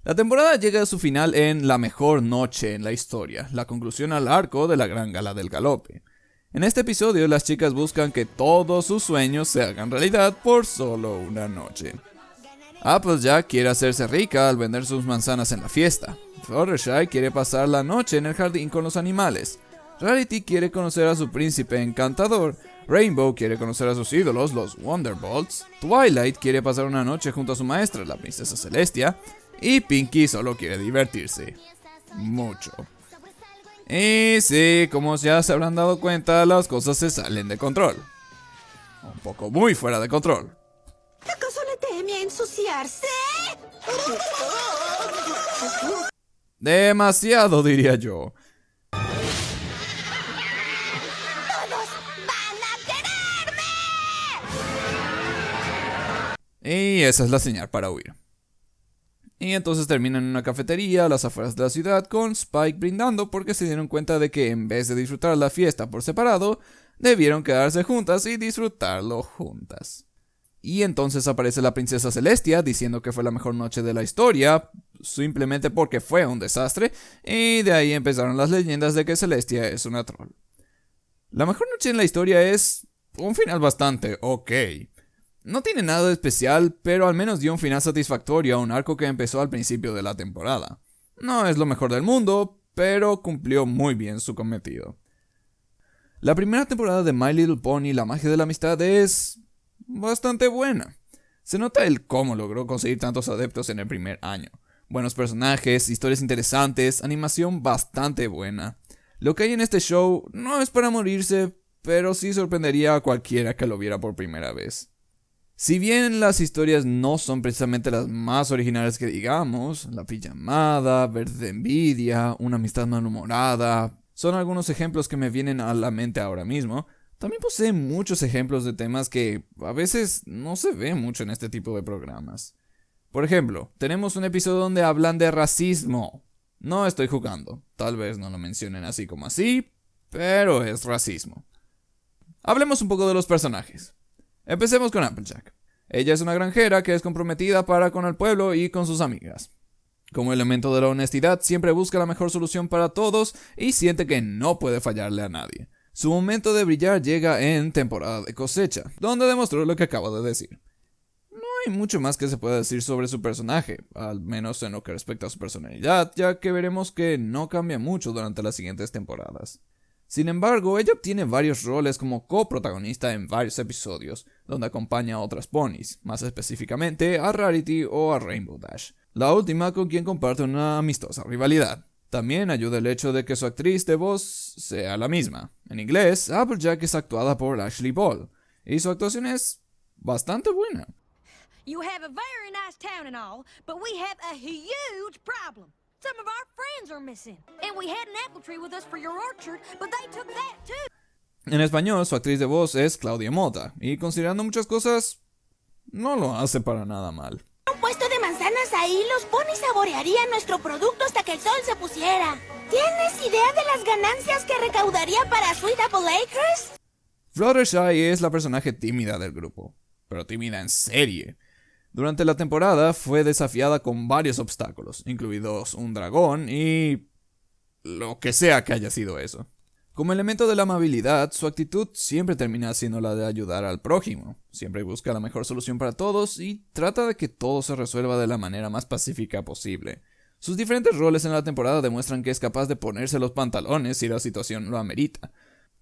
La temporada llega a su final en la mejor noche en la historia, la conclusión al arco de la Gran Gala del Galope. En este episodio, las chicas buscan que todos sus sueños se hagan realidad por solo una noche. Applejack quiere hacerse rica al vender sus manzanas en la fiesta. Fluttershy quiere pasar la noche en el jardín con los animales. Rarity quiere conocer a su príncipe encantador. Rainbow quiere conocer a sus ídolos, los Wonderbolts. Twilight quiere pasar una noche junto a su maestra, la princesa Celestia. Y Pinkie solo quiere divertirse. Mucho. Y sí, como ya se habrán dado cuenta, las cosas se salen de control. Un poco muy fuera de control. ¿Acaso le teme a ensuciarse? Demasiado, diría yo. ¡Todos van a quererme! Y esa es la señal para huir. Y entonces terminan en una cafetería a las afueras de la ciudad con Spike brindando porque se dieron cuenta de que en vez de disfrutar la fiesta por separado, debieron quedarse juntas y disfrutarlo juntas. Y entonces aparece la princesa Celestia diciendo que fue la mejor noche de la historia, simplemente porque fue un desastre, y de ahí empezaron las leyendas de que Celestia es una troll. La mejor noche en la historia es un final bastante ok. No tiene nada de especial, pero al menos dio un final satisfactorio a un arco que empezó al principio de la temporada. No es lo mejor del mundo, pero cumplió muy bien su cometido. La primera temporada de My Little Pony, La magia de la amistad, es bastante buena. Se nota el cómo logró conseguir tantos adeptos en el primer año. Buenos personajes, historias interesantes, animación bastante buena. Lo que hay en este show no es para morirse, pero sí sorprendería a cualquiera que lo viera por primera vez. Si bien las historias no son precisamente las más originales que digamos, La pijamada, Verde de envidia, Una amistad malhumorada, son algunos ejemplos que me vienen a la mente ahora mismo, también posee muchos ejemplos de temas que a veces no se ve mucho en este tipo de programas. Por ejemplo, tenemos un episodio donde hablan de racismo. No estoy jugando, tal vez no lo mencionen así como así, pero es racismo. Hablemos un poco de los personajes. Empecemos con Applejack. Ella es una granjera que es comprometida para con el pueblo y con sus amigas. Como elemento de la honestidad, siempre busca la mejor solución para todos y siente que no puede fallarle a nadie. Su momento de brillar llega en temporada de cosecha, donde demostró lo que acabo de decir. No hay mucho más que se pueda decir sobre su personaje, al menos en lo que respecta a su personalidad, ya que veremos que no cambia mucho durante las siguientes temporadas. Sin embargo, ella obtiene varios roles como coprotagonista en varios episodios, donde acompaña a otras ponies, más específicamente a Rarity o a Rainbow Dash, la última con quien comparte una amistosa rivalidad. También ayuda el hecho de que su actriz de voz sea la misma. En inglés, Applejack es actuada por Ashley Ball, y su actuación es bastante buena. You have a very nice town and all, but we have a huge problem. Some of our friends are missing. And we had an apple tree with us for your orchard, but they took that too. En español, su actriz de voz es Claudia Mota, y considerando muchas cosas, no lo hace para nada mal. Un puesto de manzanas ahí, los ponis saborearían nuestro producto hasta que el sol se pusiera. ¿Tienes idea de las ganancias que recaudaría para Sweet Apple Acres? Fluttershy es la personaje tímida del grupo, pero tímida en serie. Durante la temporada fue desafiada con varios obstáculos, incluidos un dragón y lo que sea que haya sido eso. Como elemento de la amabilidad, su actitud siempre termina siendo la de ayudar al prójimo. Siempre busca la mejor solución para todos y trata de que todo se resuelva de la manera más pacífica posible. Sus diferentes roles en la temporada demuestran que es capaz de ponerse los pantalones si la situación lo amerita,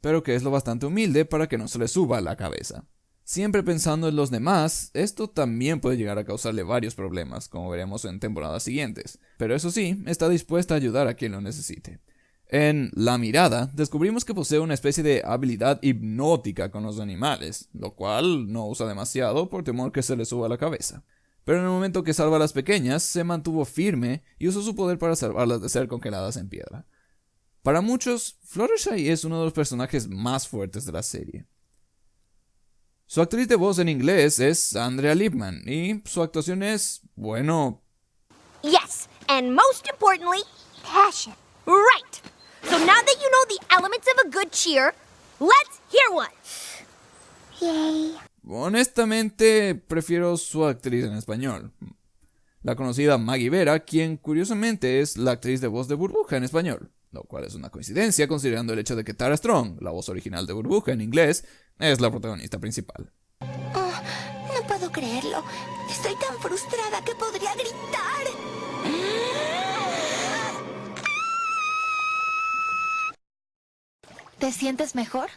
pero que es lo bastante humilde para que no se le suba a la cabeza. Siempre pensando en los demás, esto también puede llegar a causarle varios problemas, como veremos en temporadas siguientes, pero eso sí, está dispuesta a ayudar a quien lo necesite. En La mirada, descubrimos que posee una especie de habilidad hipnótica con los animales, lo cual no usa demasiado por temor que se le suba a la cabeza. Pero en el momento que salva a las pequeñas, se mantuvo firme y usó su poder para salvarlas de ser congeladas en piedra. Para muchos, Fluttershy es uno de los personajes más fuertes de la serie. Su actriz de voz en inglés es Andrea Lipman y su actuación es, bueno... Yes, and most importantly, passion. Right. So now that you know the elements of a good cheer, let's hear one. Yay. Honestamente, prefiero su actriz en español. la conocida Maggie Vera, quien curiosamente es la actriz de voz de Burbuja en español, lo cual es una coincidencia considerando el hecho de que Tara Strong, la voz original de Burbuja en inglés, es la protagonista principal. Oh, no puedo creerlo. Estoy tan frustrada que podría gritar. ¿Te sientes mejor?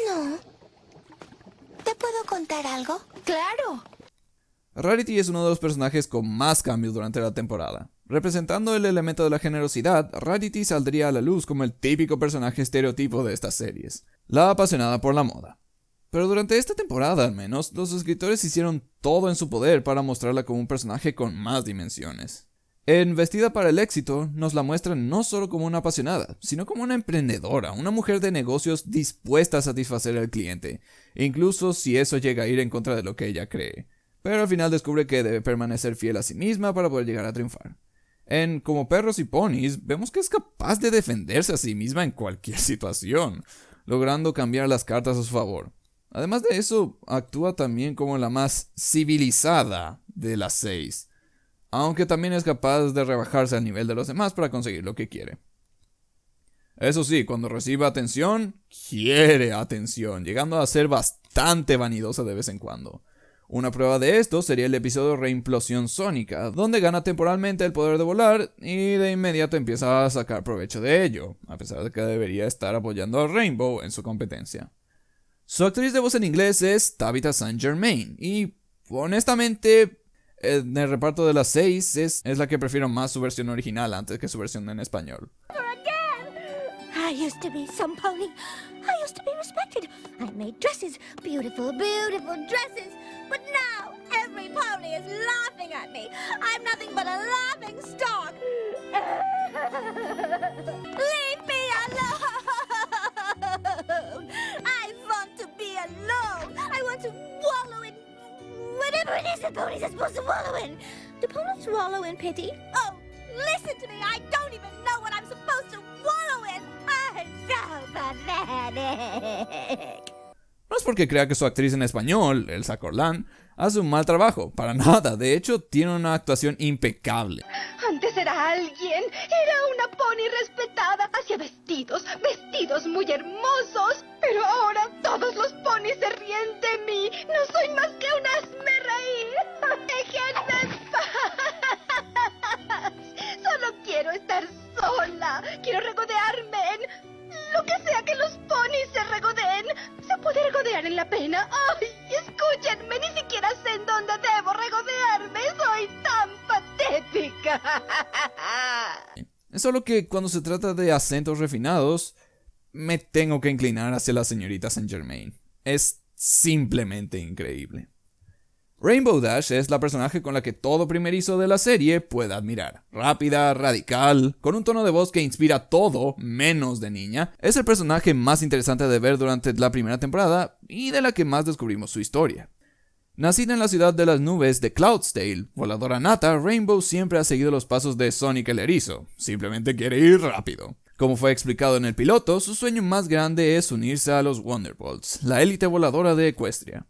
No. ¿Te puedo contar algo? ¡Claro! Rarity es uno de los personajes con más cambios durante la temporada. Representando el elemento de la generosidad, Rarity saldría a la luz como el típico personaje estereotipo de estas series, la apasionada por la moda. Pero durante esta temporada, al menos, los escritores hicieron todo en su poder para mostrarla como un personaje con más dimensiones. En Vestida para el éxito, nos la muestran no solo como una apasionada, sino como una emprendedora, una mujer de negocios dispuesta a satisfacer al cliente, incluso si eso llega a ir en contra de lo que ella cree. Pero al final descubre que debe permanecer fiel a sí misma para poder llegar a triunfar. En Como perros y ponis, vemos que es capaz de defenderse a sí misma en cualquier situación, logrando cambiar las cartas a su favor. Además de eso, actúa también como la más civilizada de las 6, aunque también es capaz de rebajarse al nivel de los demás para conseguir lo que quiere. Eso sí, cuando recibe atención, quiere atención, llegando a ser bastante vanidosa de vez en cuando. Una prueba de esto sería el episodio Reimplosión Sónica, donde gana temporalmente el poder de volar y de inmediato empieza a sacar provecho de ello, a pesar de que debería estar apoyando a Rainbow en su competencia. Su actriz de voz en inglés es Tabitha St. Germain, y honestamente, en el reparto de las 6 es la que prefiero más su versión original antes que su versión en español. I used to be some pony. I used to be respected. I made dresses, beautiful, beautiful dresses. But now, every pony is laughing at me. I'm nothing but a laughing stock. Leave me alone. I want to be alone. I want to wallow in whatever it is that ponies are supposed to wallow in. Do ponies wallow in pity? Oh, listen to me. I don't even know what I'm supposed to wallow in. I'm so pathetic. No es porque crea que su actriz en español, Elsa Corlán, hace un mal trabajo, para nada. De hecho, tiene una actuación impecable. Antes era alguien, era una pony respetada. Hacía vestidos muy hermosos. Pero ahora todos los ponis se ríen de mí. No soy más que un hazmerreír. ¡Déjenme en paz! Solo quiero estar sola. Quiero regodearme en lo que sea que los ponis se regodeen. ¿Se puede regodear en la pena? ¡Ay, escúchenme! Ni siquiera sé en dónde debo regodearme. Soy tan patética. Es solo que cuando se trata de acentos refinados, me tengo que inclinar hacia la señorita St. Germain. Es simplemente increíble. Rainbow Dash es la personaje con la que todo primerizo de la serie puede admirar. Rápida, radical, con un tono de voz que inspira todo menos de niña, es el personaje más interesante de ver durante la primera temporada y de la que más descubrimos su historia. Nacida en la ciudad de las nubes de Cloudsdale, voladora nata, Rainbow siempre ha seguido los pasos de Sonic el Erizo. Simplemente quiere ir rápido. Como fue explicado en el piloto, su sueño más grande es unirse a los Wonderbolts, la élite voladora de Equestria.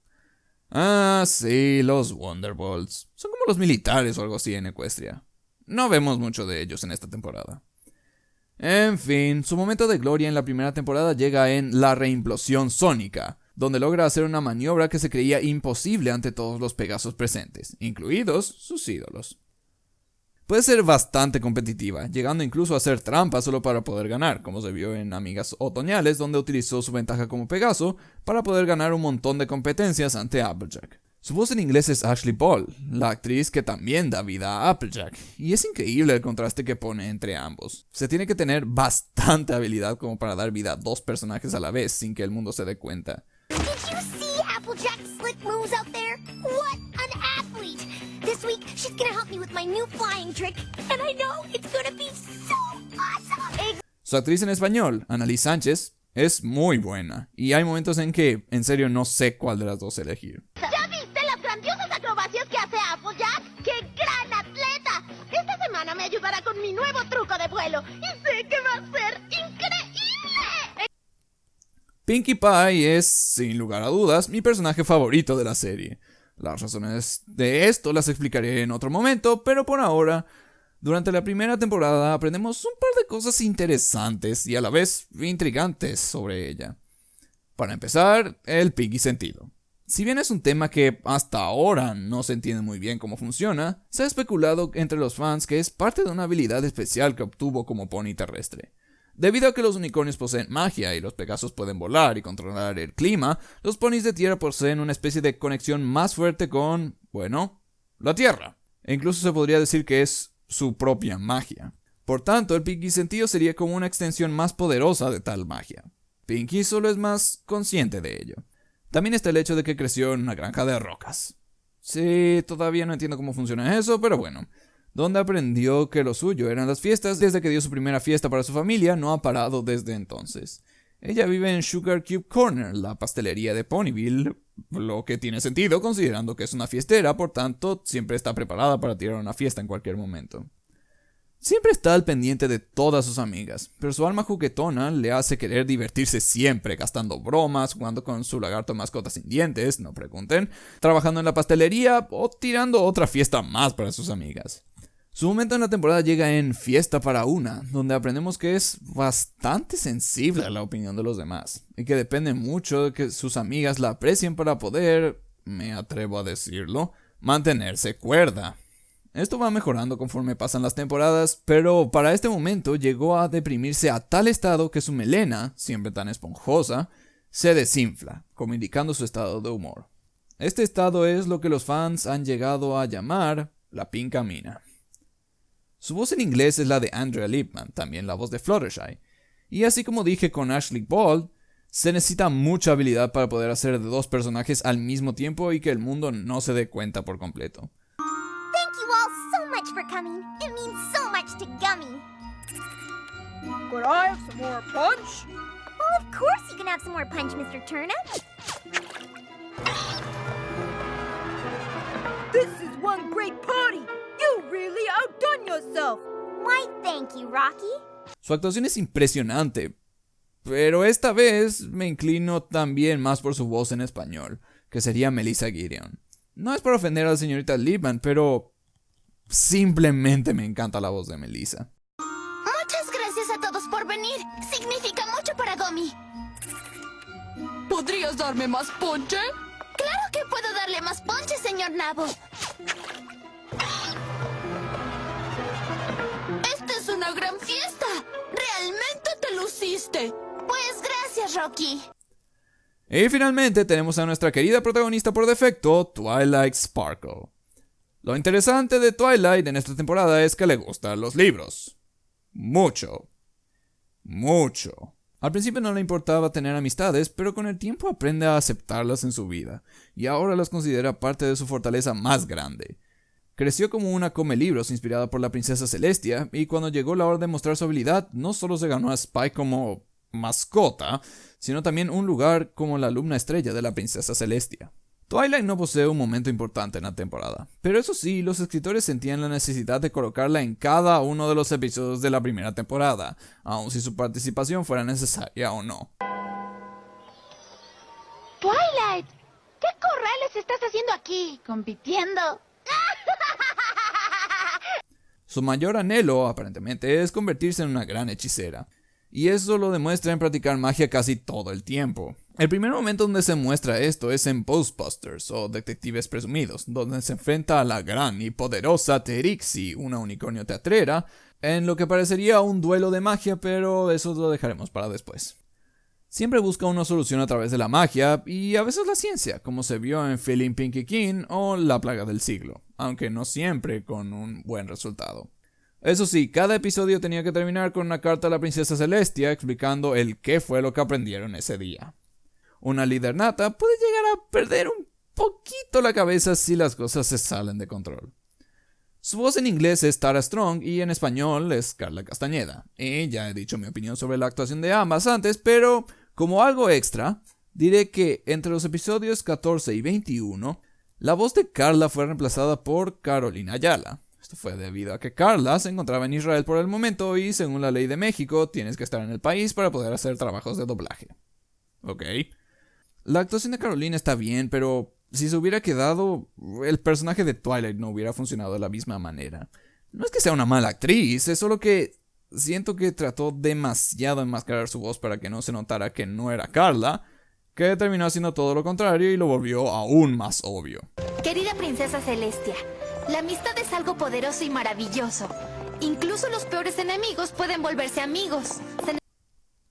Ah, sí, los Wonderbolts. Son como los militares o algo así en Equestria. No vemos mucho de ellos en esta temporada. En fin, su momento de gloria en la primera temporada llega en la Reimplosión Sónica, donde logra hacer una maniobra que se creía imposible ante todos los Pegasos presentes, incluidos sus ídolos. Puede ser bastante competitiva, llegando incluso a hacer trampa solo para poder ganar, como se vio en Amigas Otoñales, donde utilizó su ventaja como Pegaso para poder ganar un montón de competencias ante Applejack. Su voz en inglés es Ashley Paul, la actriz que también da vida a Applejack, y es increíble el contraste que pone entre ambos. Se tiene que tener bastante habilidad como para dar vida a dos personajes a la vez sin que el mundo se dé cuenta. Did you see Applejack's slick moves out there? What an athlete! This week, she's gonna help me with my new flying trick, and I know it's gonna be so awesome! Su actriz en español, Annalise Sánchez, es muy buena, y hay momentos en que, en serio, no sé cuál de las dos elegir. ¿Ya viste las grandiosas acrobacias que hace Applejack? ¡Qué gran atleta! Esta semana me ayudará con mi nuevo truco de vuelo, y sé que va a ser increíble. Pinkie Pie es, sin lugar a dudas, mi personaje favorito de la serie. Las razones de esto las explicaré en otro momento, pero por ahora, durante la primera temporada aprendemos un par de cosas interesantes y a la vez intrigantes sobre ella. Para empezar, el Pinky sentido. Si bien es un tema que hasta ahora no se entiende muy bien cómo funciona, se ha especulado entre los fans que es parte de una habilidad especial que obtuvo como pony terrestre. Debido a que los unicornios poseen magia y los Pegasos pueden volar y controlar el clima, los ponis de tierra poseen una especie de conexión más fuerte con, bueno, la tierra. E incluso se podría decir que es su propia magia. Por tanto, el Pinky sentido sería como una extensión más poderosa de tal magia. Pinky solo es más consciente de ello. También está el hecho de que creció en una granja de rocas. Sí, todavía no entiendo cómo funciona eso, pero bueno. Donde aprendió que lo suyo eran las fiestas, desde que dio su primera fiesta para su familia, no ha parado desde entonces. Ella vive en Sugar Cube Corner, la pastelería de Ponyville, lo que tiene sentido considerando que es una fiestera, por tanto, siempre está preparada para tirar una fiesta en cualquier momento. Siempre está al pendiente de todas sus amigas, pero su alma juguetona le hace querer divertirse siempre, gastando bromas, jugando con su lagarto mascota sin dientes, no pregunten, trabajando en la pastelería o tirando otra fiesta más para sus amigas. Su momento en la temporada llega en Fiesta para Una, donde aprendemos que es bastante sensible a la opinión de los demás, y que depende mucho de que sus amigas la aprecien para poder, me atrevo a decirlo, mantenerse cuerda. Esto va mejorando conforme pasan las temporadas, pero para este momento llegó a deprimirse a tal estado que su melena, siempre tan esponjosa, se desinfla, como indicando su estado de humor. Este estado es lo que los fans han llegado a llamar la pincamina. Su voz en inglés es la de Andrea Lipman, también la voz de Fluttershy. Y así como dije con Ashley Ball, se necesita mucha habilidad para poder hacer de dos personajes al mismo tiempo y que el mundo no se dé cuenta por completo. Thank you all so much for coming. It means so much to Gummy. Could I have some more punch? Well, of course you can have some more punch, Mr. Turnip. This is one great party. You really outdone yourself. Why, thank you, Rocky. Su actuación es impresionante, pero esta vez me inclino también más por su voz en español, que sería Melissa Gideon. No es para ofender a la señorita Lipman, pero simplemente me encanta la voz de Melissa. Muchas gracias a todos por venir. Significa mucho para Gummy. ¿Podrías darme más ponche? Claro que puedo darle más ponche, señor Nabo. ¡Esta es una gran fiesta! ¡Realmente te luciste! Pues gracias, Rocky. Y finalmente tenemos a nuestra querida protagonista por defecto, Twilight Sparkle. Lo interesante de Twilight en esta temporada es que le gustan los libros. Mucho. Mucho. Al principio no le importaba tener amistades, pero con el tiempo aprende a aceptarlas en su vida, y ahora las considera parte de su fortaleza más grande. Creció como una come libros inspirada por la princesa Celestia, y cuando llegó la hora de mostrar su habilidad, no solo se ganó a Spike como mascota, sino también un lugar como la alumna estrella de la princesa Celestia. Twilight no posee un momento importante en la temporada, pero eso sí, los escritores sentían la necesidad de colocarla en cada uno de los episodios de la primera temporada, aun si su participación fuera necesaria o no. Twilight, ¿qué corrales estás haciendo aquí? ¿Compitiendo? Su mayor anhelo, aparentemente, es convertirse en una gran hechicera, y eso lo demuestra en practicar magia casi todo el tiempo. El primer momento donde se muestra esto es en Ghostbusters, o Detectives Presumidos, donde se enfrenta a la gran y poderosa Terixie, una unicornio teatrera, en lo que parecería un duelo de magia, pero eso lo dejaremos para después. Siempre busca una solución a través de la magia, y a veces la ciencia, como se vio en Feeling Pinky King o La Plaga del Siglo, aunque no siempre con un buen resultado. Eso sí, cada episodio tenía que terminar con una carta a la princesa Celestia explicando el qué fue lo que aprendieron ese día. Una líder nata puede llegar a perder un poquito la cabeza si las cosas se salen de control. Su voz en inglés es Tara Strong y en español es Carla Castañeda. Y ya he dicho mi opinión sobre la actuación de ambas antes, pero como algo extra, diré que entre los episodios 14 y 21, la voz de Carla fue reemplazada por Carolina Ayala. Esto fue debido a que Carla se encontraba en Israel por el momento y según la ley de México tienes que estar en el país para poder hacer trabajos de doblaje. Ok. La actuación de Carolina está bien, pero si se hubiera quedado, el personaje de Twilight no hubiera funcionado de la misma manera. No es que sea una mala actriz, es solo que siento que trató demasiado de enmascarar su voz para que no se notara que no era Carla, que terminó haciendo todo lo contrario y lo volvió aún más obvio. Querida princesa Celestia, la amistad es algo poderoso y maravilloso. Incluso los peores enemigos pueden volverse amigos.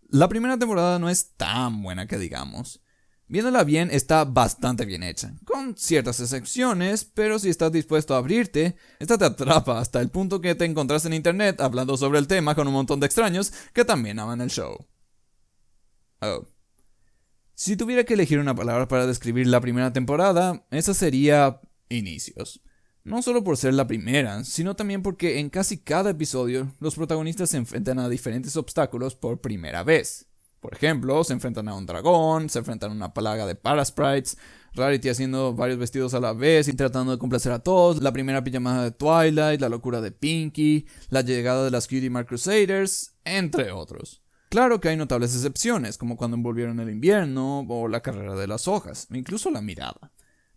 La primera temporada no es tan buena que digamos. Viéndola bien, está bastante bien hecha, con ciertas excepciones, pero si estás dispuesto a abrirte, esta te atrapa hasta el punto que te encontrás en internet hablando sobre el tema con un montón de extraños que también aman el show. Oh. Si tuviera que elegir una palabra para describir la primera temporada, esa sería inicios. No solo por ser la primera, sino también porque en casi cada episodio los protagonistas se enfrentan a diferentes obstáculos por primera vez. Por ejemplo, se enfrentan a un dragón, se enfrentan a una plaga de parasprites, Rarity haciendo varios vestidos a la vez y tratando de complacer a todos, la primera pijamada de Twilight, la locura de Pinkie, la llegada de las Cutie Mark Crusaders, entre otros. Claro que hay notables excepciones, como cuando envolvieron el invierno, o la carrera de las hojas, o incluso la mirada.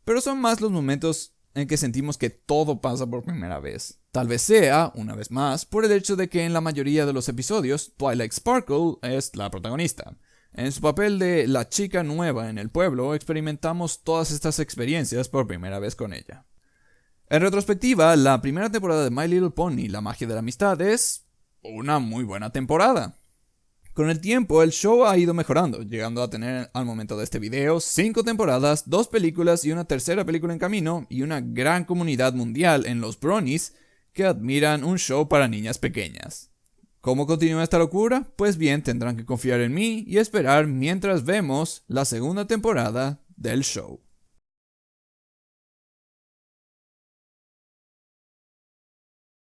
Pero son más los momentos en que sentimos que todo pasa por primera vez. Tal vez sea, una vez más, por el hecho de que en la mayoría de los episodios, Twilight Sparkle es la protagonista. En su papel de la chica nueva en el pueblo, experimentamos todas estas experiencias por primera vez con ella. En retrospectiva, la primera temporada de My Little Pony, La magia de la amistad, es una muy buena temporada. Con el tiempo, el show ha ido mejorando, llegando a tener, al momento de este video, 5 temporadas, 2 películas y una tercera película en camino, y una gran comunidad mundial en los Bronies que admiran un show para niñas pequeñas. ¿Cómo continúa esta locura? Pues bien, tendrán que confiar en mí y esperar mientras vemos la segunda temporada del show.